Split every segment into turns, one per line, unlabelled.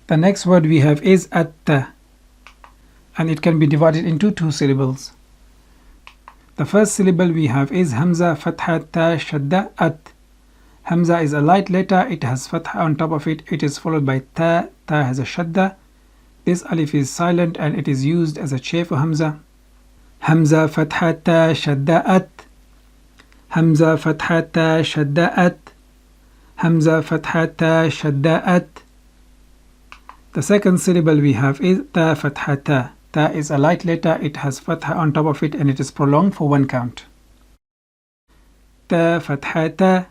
The next word we have is at-ta, and it can be divided into two syllables. The first syllable we have is Hamza Fatha Ta Shadda At. Hamza is a light letter, it has Fatha on top of it. It is followed by Ta. Ta has a Shadda. This alif is silent and it is used as a chain for Hamza. Hamza Fatha Ta Shadda At. Hamza Fatha Ta Shadda At. Hamza Fatha Ta Shadda At. The second syllable we have is Ta Fatha Ta. Ta is a light letter, it has Fatha on top of it and it is prolonged for one count. Ta Fatha Ta.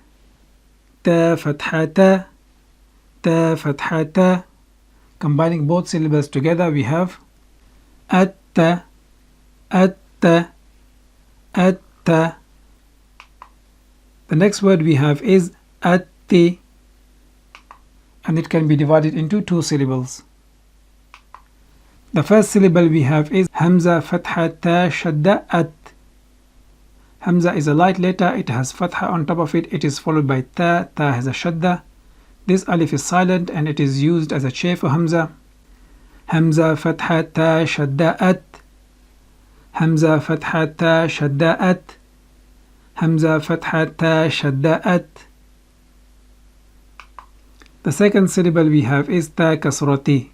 Ta Fatha Ta. Ta Fatha Ta. Combining both syllables together we have at-ta, at-ta, at-ta. The next word we have is at-ti, and it can be divided into two syllables. The first syllable we have is Hamza Fatha Ta Shadda At. Hamza is a light letter, it has Fatha on top of it. It is followed by Ta. Ta has a Shadda. This alif is silent and it is used as a chain for Hamza. Hamza Fatha Ta Shadda At. Hamza Fatha Ta Shadda At. Hamza Fatha Ta Shadda At. The second syllable we have is Ta Kasrati.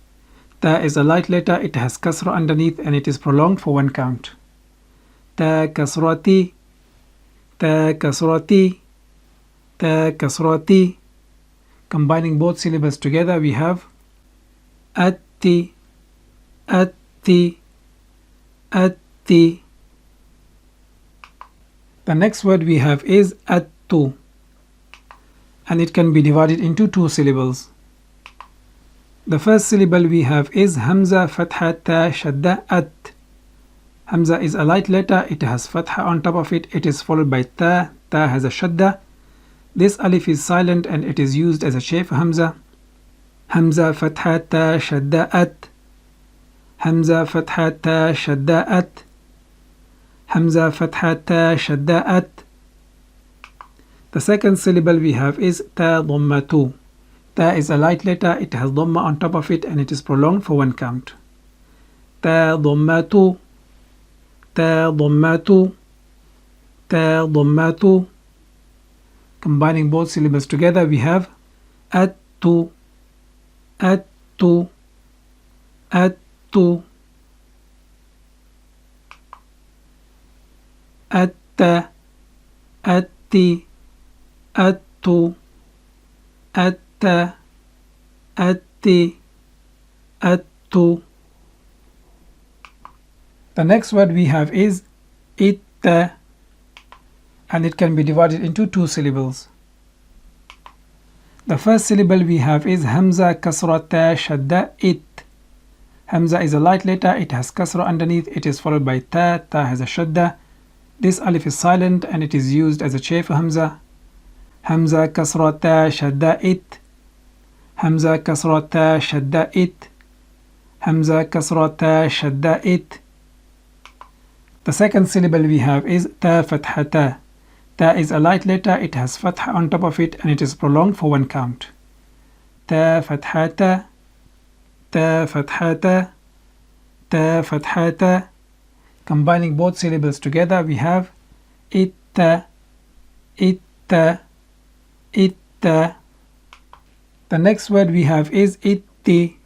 Ta is a light letter, it has kasra underneath and it is prolonged for one count. Ta Kasrati. Ta Kasrati. Ta Kasrati. Combining both syllables together we have at-ti, at-ti, at-ti. The next word we have is at-tu, and it can be divided into two syllables. The first syllable we have is Hamza Fatha Ta Shadda At. Hamza is a light letter, it has Fatha on top of it. It is followed by Ta. Ta has a Shadda. This alif is silent and it is used as a chain for Hamza. Hamza Fatha Ta Shadda At. Hamza Fatha Ta Shadda At. Hamza Fatha Ta Shadda At. The second syllable we have is Ta Dhammatu. Ta is a light letter, it has Dhamma on top of it and it is prolonged for one count. Ta Dhammatu. Ta Dhammatu. Ta Dhammatu. Combining both syllables together we have at-tu, at-tu, at-tu, at-ta, at-ti, at-tu, at-ta, at-ti, at-tu. The next word we have is it-ta, and it can be divided into two syllables. The first syllable we have is Hamza Kasra Ta Shadda It. Hamza is a light letter, it has kasra underneath. It is followed by Ta. Ta has a Shadda. This alif is silent and it is used as a chain for Hamza. Hamza Kasra Ta Shadda It. Hamza Kasra Ta Shadda It. Hamza Kasra Ta Shadda It. The second syllable we have is Ta Fatha Ta. Ta is a light letter, it has Fatha on top of it and it is prolonged for one count. Ta Fatha Ta. Ta Fatha Ta. Ta Fatha Ta. Combining both syllables together we have it-ta, it-ta, it-ta. The next word we have is it-ti,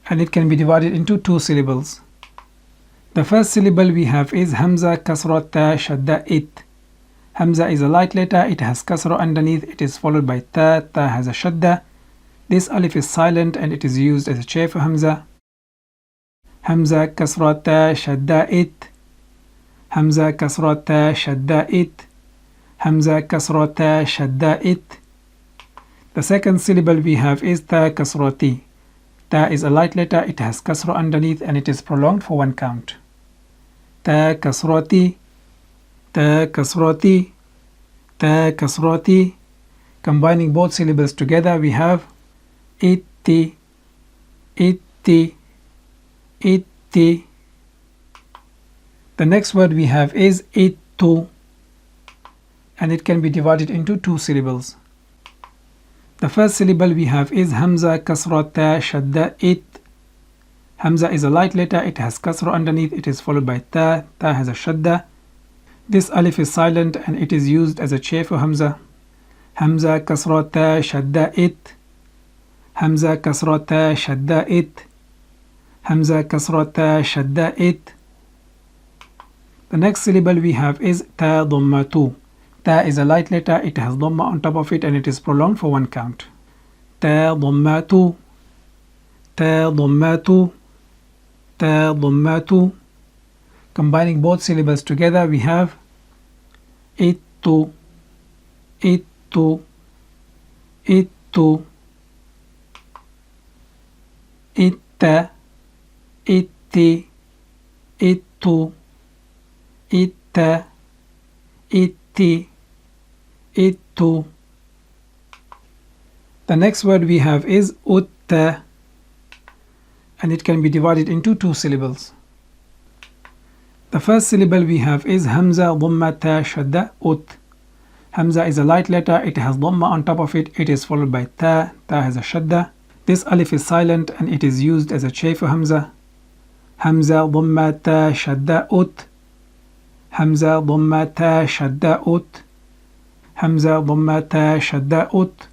and it can be divided into two syllables. The first syllable we have is Hamza Kasra Ta Shadda It. Hamza is a light letter, it has kasra underneath. It is followed by Ta. Ta has a Shadda. This alif is silent and it is used as a chain for Hamza. Hamza Kasra Ta Shadda It. Hamza Kasra Ta Shadda It. Hamza Kasra Ta Shadda It. The second syllable we have is Ta Kasrati. Ta is a light letter, it has kasra underneath and it is prolonged for one count. Ta Kasrati. Ta Kasrati. Ta Kasrati. Combining both syllables together we have it-ti, it-ti, it-ti. The next word we have is it-tu, and it can be divided into two syllables. The first syllable we have is Hamza Kasra Ta Shadda It. Hamza is a light letter, it has kasra underneath, it is followed by ta. Ta has a shadda. This alif is silent and it is used as a chair for Hamza. Hamza Kasra Ta Shadda It. Hamza Kasra Ta Shadda It. Hamza Kasra Ta Shadda It. The next syllable we have is Ta Dhammatu. Ta is a light letter, it has dhamma on top of it and it is prolonged for one count. Ta Dhammatu. Ta Dhammatu. Ta Dhammatu. Combining both syllables together we have Ittu. Ittu. Ittu. Itta. Itti. Ittu. Itta. Itti. Ittu. The next word we have is Utta, and it can be divided into two syllables. The first syllable we have is Hamza Dhamma Ta Shadda Ut. Hamza is a light letter, it has dhamma on top of it, it is followed by ta. Ta has a shadda. This alif is silent and it is used as a chair for Hamza. Hamza Dhamma Ta Shadda Ut. Hamza Dhamma Ta Shadda Ut. Hamza Dhamma Ta Shadda Ut.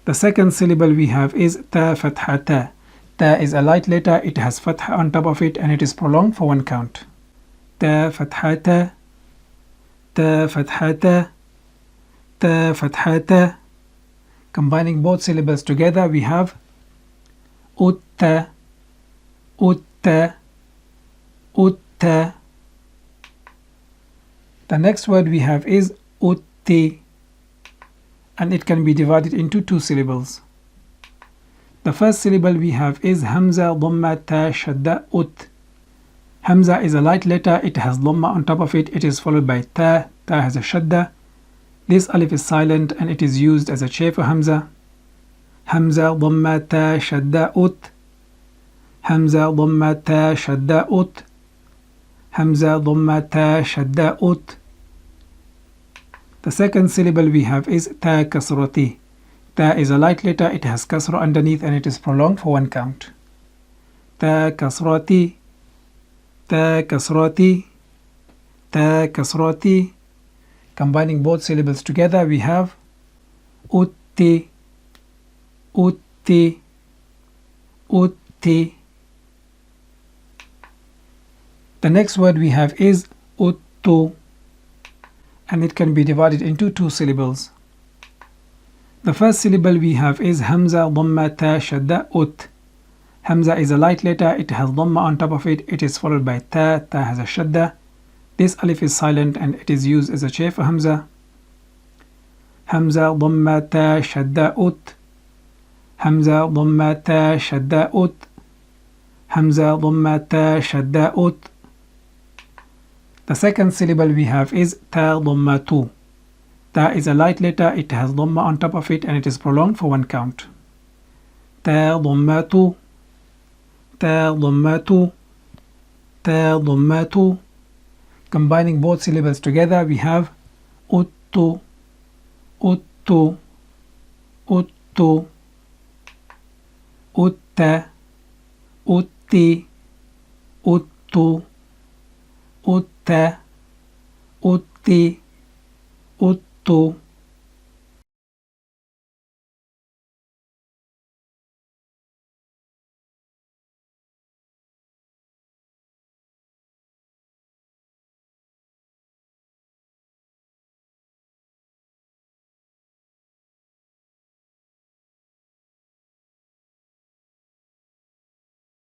The second syllable we have is Ta Fatha Ta. Ta is a light letter, it has fatha on top of it and it is prolonged for one count. Ta Fatha Ta. Ta Fatha Ta. Ta Fatha Ta. Combining both syllables together we have Utta. Utta. Utta. The next word we have is Utti, and it can be divided into two syllables. The first syllable we have is Hamza Dhamma Ta Shadda Ut. Hamza is a light letter, it has dhamma on top of it, it is followed by ta. Ta has a shadda. This alif is silent and it is used as a chair for Hamza. Hamza Dhamma Ta Shadda Ut. Hamza Dhamma Ta Shadda Ut. Hamza Dhamma Ta Shadda Ut. The second syllable we have is Ta Kasrati. Ta is a light letter, it has kasra underneath and it is prolonged for one count. Ta Kasrati. Ta Kasrati. Ta Kasrati. Combining both syllables together we have Utti. Utti. Utti. The next word we have is Uttu, and it can be divided into two syllables. The first syllable we have is Hamza Dhamma Ta Shadda Ut. Hamza is a light letter, it has dhamma on top of it, it is followed by ta. Ta has a shadda. This alif is silent and it is used as a chair for Hamza. Hamza Dhamma Ta Shadda Ut. Hamza Dhamma Ta Shadda Ut. Hamza Dhamma Ta Shadda Ut. The second syllable we have is Ta Dhammatu. Ta is a light letter, it has dhamma on top of it and it is prolonged for one count. Ta Dhammatu. Ta Dhammatu. Ta Dhammatu. Combining both syllables together we have Uttu. Uttu. Uttu. Utta. Utti. Uttu. Utta. Utti. Uttu.